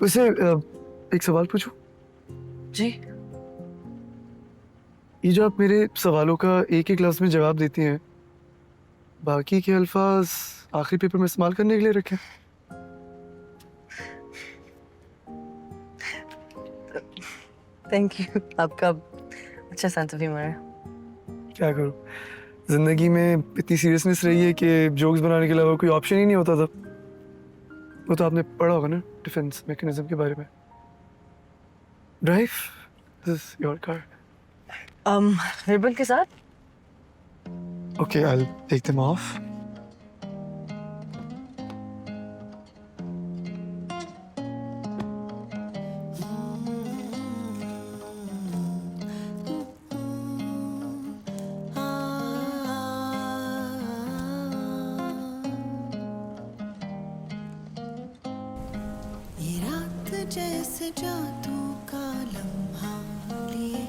वैसे एक सवाल पूछूं? जी। ये जो आप मेरे सवालों का एक एक लफ्ज में जवाब देती हैं, बाकी के अल्फाज आखिरी पेपर में इस्तेमाल करने के लिए रखे हैं? Thank you. आपका अच्छा सेंस ऑफ ह्यूमर है। क्या करूं, जिंदगी में इतनी सीरियसनेस रही है कि जोक्स बनाने के अलावा कोई ऑप्शन ही नहीं होता था। वो तो आपने पढ़ा होगा ना, डिफेंस मैकेनिज्म के बारे में। Drive, this is your car. Ribbon के साथ। Okay, I will take them off. ये रात जैसे जादू का लम्हा लिए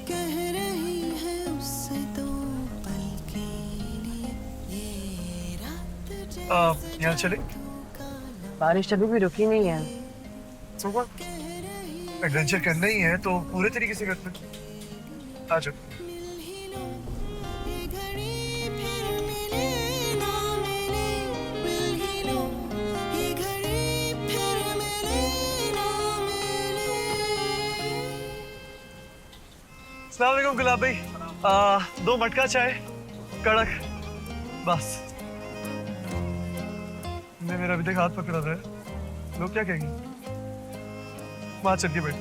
कह रही है उससे दो पल के लिए। ये रात जैसे यहाँ चले, बारिश अभी भी रुकी नहीं है। एडवेंचर करना ही है तो पूरे तरीके से करते हैं। आ जाओ। मिल ही लो ये घड़ी फिर मिले ना मिले। मिल ही लो ये घड़ी फिर मिले ना मिले। अस्सलाम वालेकुम गुलाब भाई, 2 मटका चाय कड़क बस। ने मेरा अभी तक हाथ पकड़ा रहा है, लोग क्या कहेंगे? वहां चल के बैठ।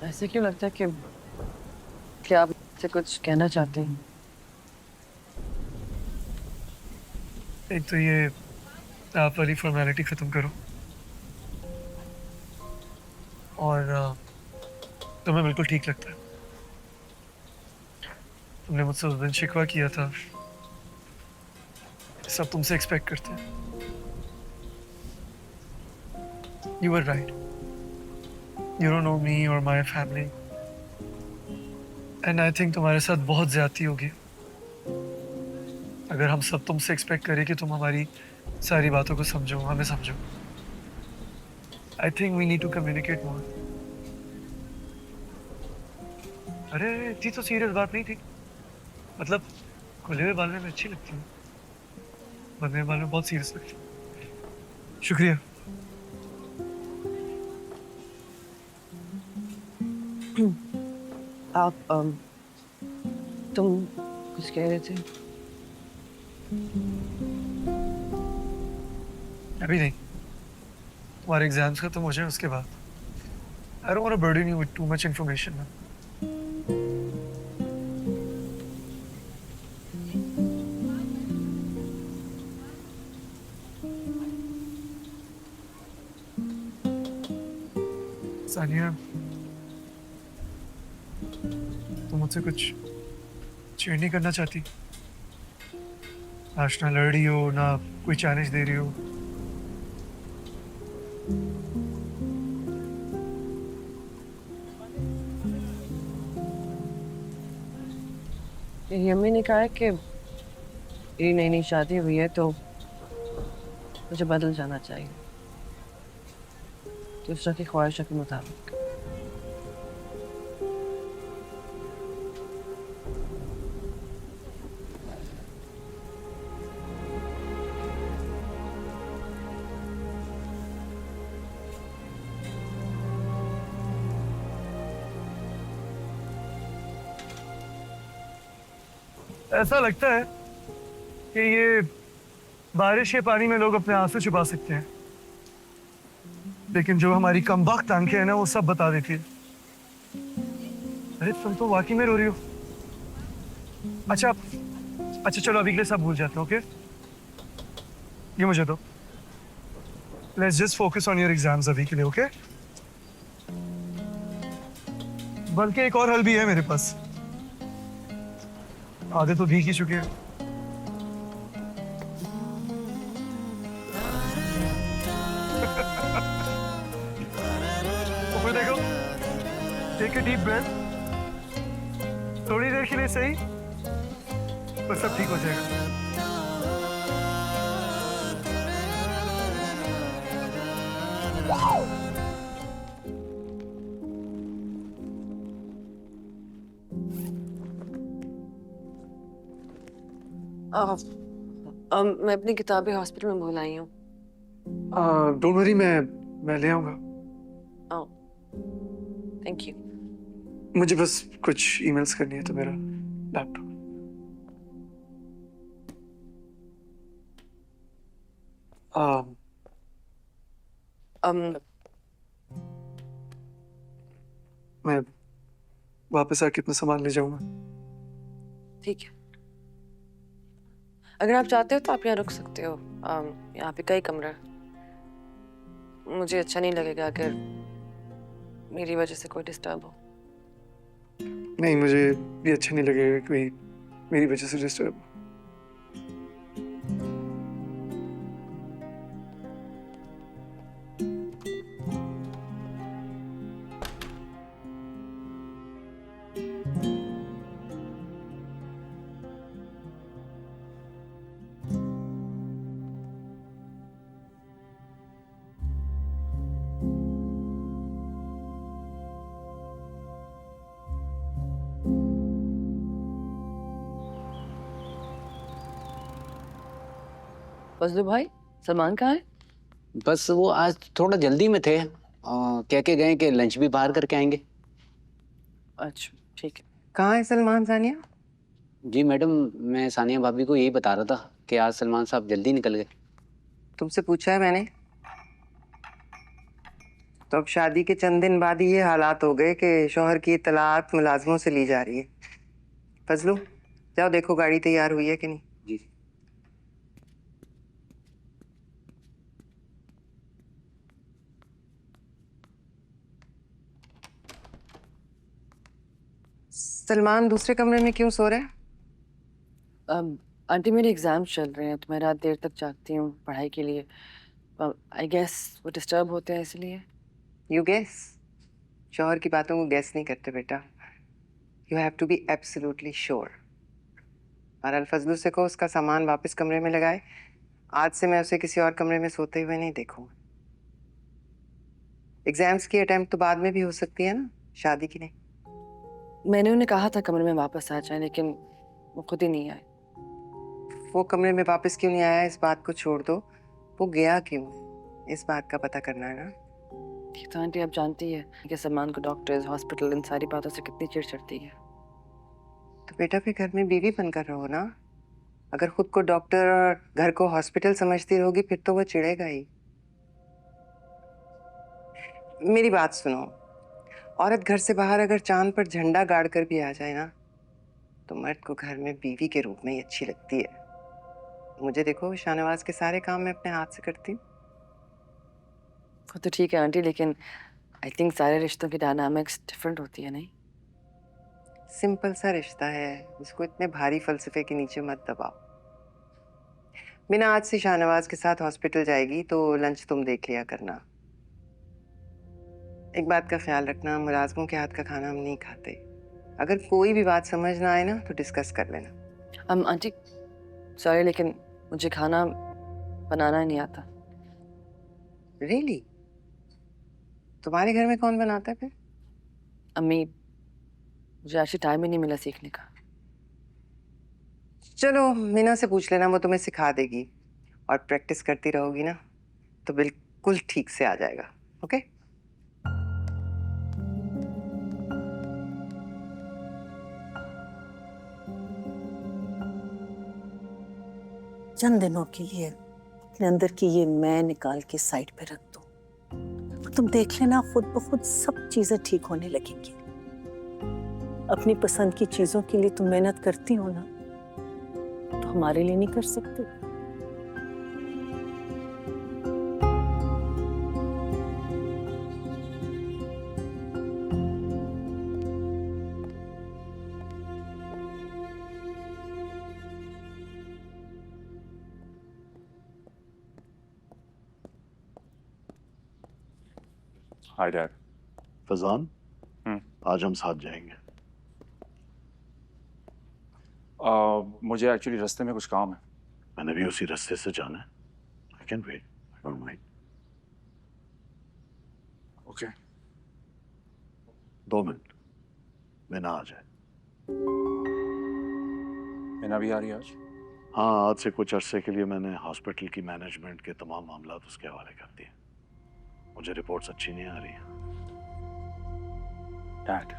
ऐसे क्यों लगता है कि आप मुझसे कुछ कहना चाहते हैं? एक तो ये आप वाली फॉर्मेलिटी खत्म करो, और तुम्हें बिल्कुल ठीक लगता है। तुमने मुझसे उस दिन शिकवा किया था, सब तुमसे एक्सपेक्ट करते हैं। You were right, you don't know me और my family, and I think तुम्हारे साथ बहुत ज्यादती होगी अगर हम सब तुमसे एक्सपेक्ट करें कि तुम हमारी सारी बातों को समझो, हमें समझो। I think we need to communicate more. अरे इतनी तो सीरियस बात नहीं थी, मतलब खुले हुए बाल में अच्छी लगती है, बंधे हुए बाल में बहुत सीरियस लगती है। शुक्रिया। आप तुम कुछ कह रहे थे? अभी नहीं, तुम्हारे एग्जाम्स खत्म हो जाए उसके बाद। I don't want to burden you with too much information ना। सानिया, तुम मुझसे कुछ चेयर नहीं करना चाहती? आज ना लड़ रही हो ना कोई चैलेंज दे रही हो। यम्मी ने कहा है कि ये नई नई शादी हुई है तो मुझे बदल जाना चाहिए, दूसरा की ख्वाहिशों के मुताबिक। ऐसा लगता है कि ये बारिश के पानी में लोग अपने आंसू छुपा सकते हैं, लेकिन जो हमारी कमबख्त आंखें हैं ना, वो सब बता देती है। अरे तुम तो वाकई में रो रही हो। अच्छा अच्छा, चलो अभी के लिए सब भूल जाते हैं, ओके? ये मुझे दो। Let's just focus on your exams अभी के लिए, ओके? बल्कि एक और हल भी है मेरे पास। आधे तो भीग ही चुके हैं। टेक अ डीप ब्रेथ, थोड़ी देर के लिए सही, पर सब ठीक हो जाएगा। मैं अपनी किताबें हॉस्पिटल में भूल आई हूँ। डोंट वरी, मैं ले आऊंगा। Thank you. मुझे बस कुछ ईमेल्स करनी है तो मेरा लैपटॉप। मैं वापस आके अपना सामान ले जाऊंगा। ठीक है, अगर आप चाहते हो तो आप यहाँ रुक सकते हो। यहाँ पे कई कमरे हैं। मुझे अच्छा नहीं लगेगा अगर मेरी वजह से कोई डिस्टर्ब हो। नहीं, मुझे भी अच्छा नहीं लगेगा कोई मेरी वजह से डिस्टर्ब। फजलू भाई, सलमान कहाँ है? बस वो आज थोड़ा जल्दी में थे, कह के गए कि लंच भी बाहर करके आएंगे। अच्छा ठीक है। कहाँ है सलमान सानिया? जी मैडम, मैं सानिया भाभी को यही बता रहा था कि आज सलमान साहब जल्दी निकल गए। तुमसे पूछा है मैंने? तो अब शादी के चंद दिन बाद ही ये हालात हो गए कि शौहर की इत्तलात मुलाजमों से ली जा रही है। फजलू, जाओ देखो गाड़ी तैयार हुई है कि नहीं। जी। सलमान दूसरे कमरे में क्यों सो रहा है? आंटी मेरे एग्जाम चल रहे हैं तो मैं रात देर तक जागती हूँ पढ़ाई के लिए। आई गेस वो डिस्टर्ब होते हैं इसलिए। You guess? शौहर की बातों को गेस नहीं करते बेटा। You have to be absolutely sure. और अलफजलू से को उसका सामान वापस कमरे में लगाए। आज से मैं उसे किसी और कमरे में सोते हुए नहीं देखूंगा। एग्जाम्स की अटेम्प्ट तो बाद में भी हो सकती है ना, शादी की नहीं। मैंने उन्हें कहा था कमरे में वापस आ जाए, लेकिन वो खुद ही नहीं आए। वो कमरे में वापस क्यों नहीं आया इस बात को छोड़ दो, वो गया क्यों इस बात का पता करना है ना। ठीक तो आंटी, आप जानती है कि सलमान को डॉक्टर्स, हॉस्पिटल, इन सारी बातों से कितनी चिढ़ चढ़ती है। तो बेटा फिर घर में बीवी बनकर रहो ना। अगर खुद को डॉक्टर और घर को हॉस्पिटल समझती रहोगी फिर तो वो चिढ़ेगा ही। मेरी बात सुनो, औरत घर से बाहर अगर चांद पर झंडा गाड़ कर भी आ जाए ना, तो मर्द को घर में बीवी के रूप में ही अच्छी लगती है। मुझे देखो, शाहनवाज के सारे काम मैं अपने हाथ से करती हूँ। वो तो ठीक है आंटी, लेकिन आई थिंक सारे रिश्तों की डायनामिक्स डिफरेंट होती है नहीं? सिंपल सा रिश्ता है, इसको इतने भारी फलसफे के नीचे मत दबाओ। बिना आज से शाहनवाज के साथ हॉस्पिटल जाएगी तो लंच तुम देख लिया करना। एक बात का ख्याल रखना, मुलाजमों के हाथ का खाना हम नहीं खाते। अगर कोई भी बात समझ ना आए ना तो डिस्कस कर लेना। आंटी सॉरी, लेकिन मुझे खाना बनाना नहीं आता। रियली? तुम्हारे घर में कौन बनाता है फिर? अम्मी, मुझे आज टाइम ही नहीं मिला सीखने का। चलो मीना से पूछ लेना, वो तुम्हें सिखा देगी। और प्रैक्टिस करती रहोगी ना तो बिल्कुल ठीक से आ जाएगा। ओके? चंद दिनों के लिए अपने अंदर की ये मैं निकाल के साइड पे रख दो। तुम देख लेना, खुद ब खुद सब चीजें ठीक होने लगेंगी। अपनी पसंद की चीजों के लिए तुम मेहनत करती हो ना, तो हमारे लिए नहीं कर सकते? Hi, Dad. फजान, आज हम साथ जाएंगे। मुझे एक्चुअली रास्ते में कुछ काम है। मैंने भी उसी रास्ते से जाना है। I can wait, I don't mind. Okay. 2 minute, Meena आ जाए। मीना भी आ रही है आज? हाँ, आज से कुछ अरसे के लिए मैंने हॉस्पिटल की मैनेजमेंट के तमाम मामलात उसके हवाले कर दिए। मुझे रिपोर्ट्स अच्छी नहीं आ रही हैं। डैड,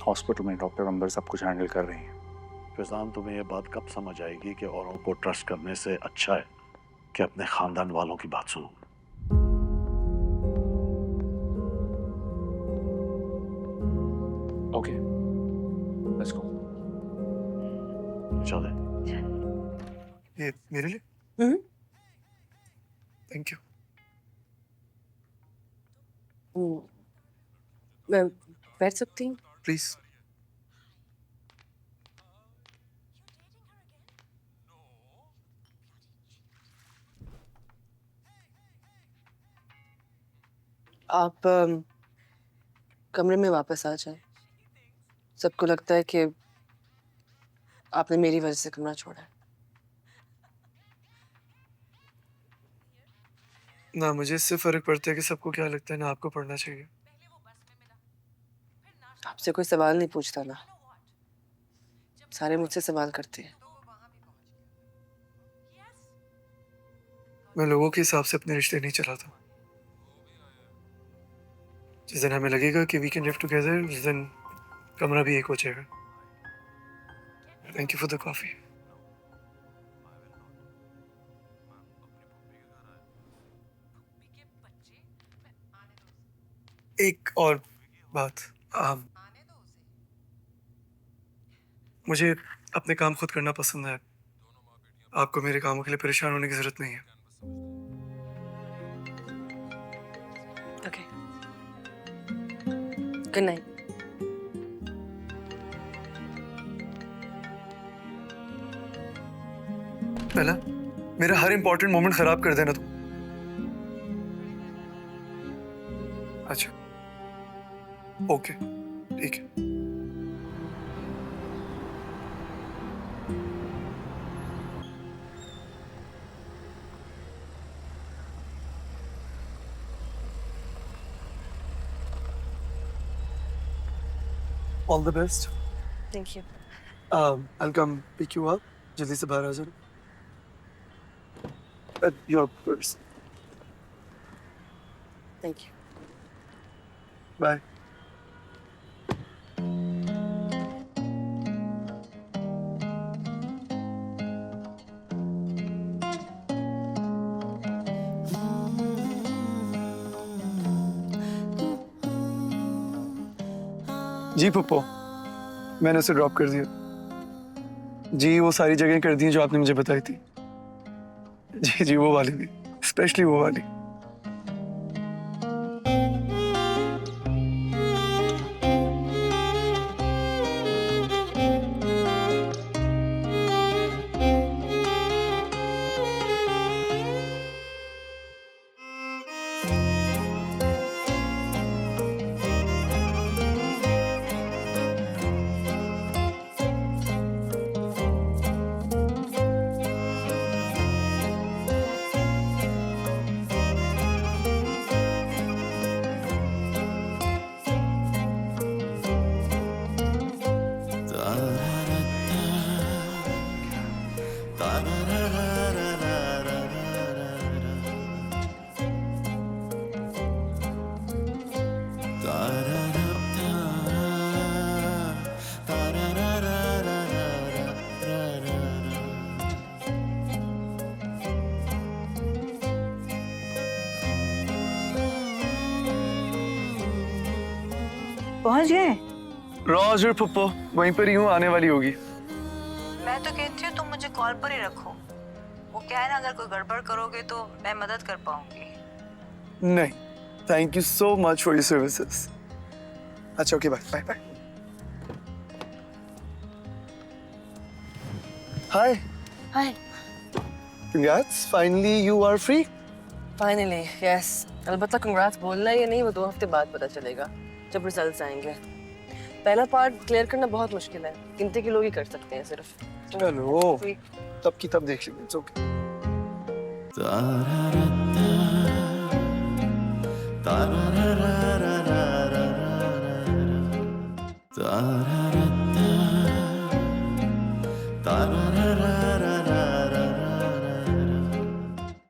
हॉस्पिटल में डॉक्टर अंबर सब कुछ हैंडल कर रही हैं। फिजान, तुम्हें ये बात कब समझ आएगी कि औरों को ट्रस्ट करने से अच्छा है कि अपने खानदान वालों की बात सुनो। Okay, let's go. चले। ये मेरे लिए? Thank you. मैं बैठ सकती हूँ? प्लीज। आप कमरे में वापस आ जाएं। सबको लगता है कि आपने मेरी वजह से कमरा छोड़ा है। ना मुझे इससे फर्क पड़ता है कि सबको क्या लगता है, ना आपको पढ़ना चाहिए। आपसे कोई सवाल नहीं पूछता ना, सारे मुझसे सवाल करते हैं। मैं लोगों के हिसाब से अपने रिश्ते नहीं चलाता। जिस दिन हमें लगेगा कि वी कैन लिव टुगेदर, उस दिन कमरा भी एक हो जाएगा। Thank you for the coffee. एक और बात, मुझे अपने काम खुद करना पसंद है। आपको मेरे कामों के लिए परेशान होने की जरूरत नहीं है। Okay, good night. पहला, मेरा हर इंपॉर्टेंट मोमेंट खराब कर देना तुम। अच्छा, ओके, ठीक है। All the best. Thank you. I'll come pick you up. जल्दी से बाहर आ जाना। At your purse. Thank you. Bye. जी पप्पो, मैंने उसे ड्रॉप कर दिया। जी, वो सारी जगह कर दी जो आपने मुझे बताई थी। जी जी, वो वाली भी, स्पेशली वो वाली। पहुंच गए? रोजर पप्पो, वहीं पर ही हूँ, आने वाली होगी। मैं तो कहती हूँ तुम मुझे कॉल पर ही रखो। वो क्या है ना, अगर कोई गड़बड़ करोगे तो मैं मदद कर पाऊंगी। नहीं, thank you so much for your services. अच्छा, okay, bye bye bye. Hi. Hi. Congrats, finally you are free. Finally, yes. अलबत्ता कंग्रेट्स बोलना है या नहीं वो 2 हफ्ते बाद पता चलेगा जब रिजल्ट्स आएंगे। पहला पार्ट क्लियर करना बहुत मुश्किल है, गिनती के लोग ही कर सकते हैं सिर्फ। चलो तब की तब देख लेंगे, इट्स ओके। तारा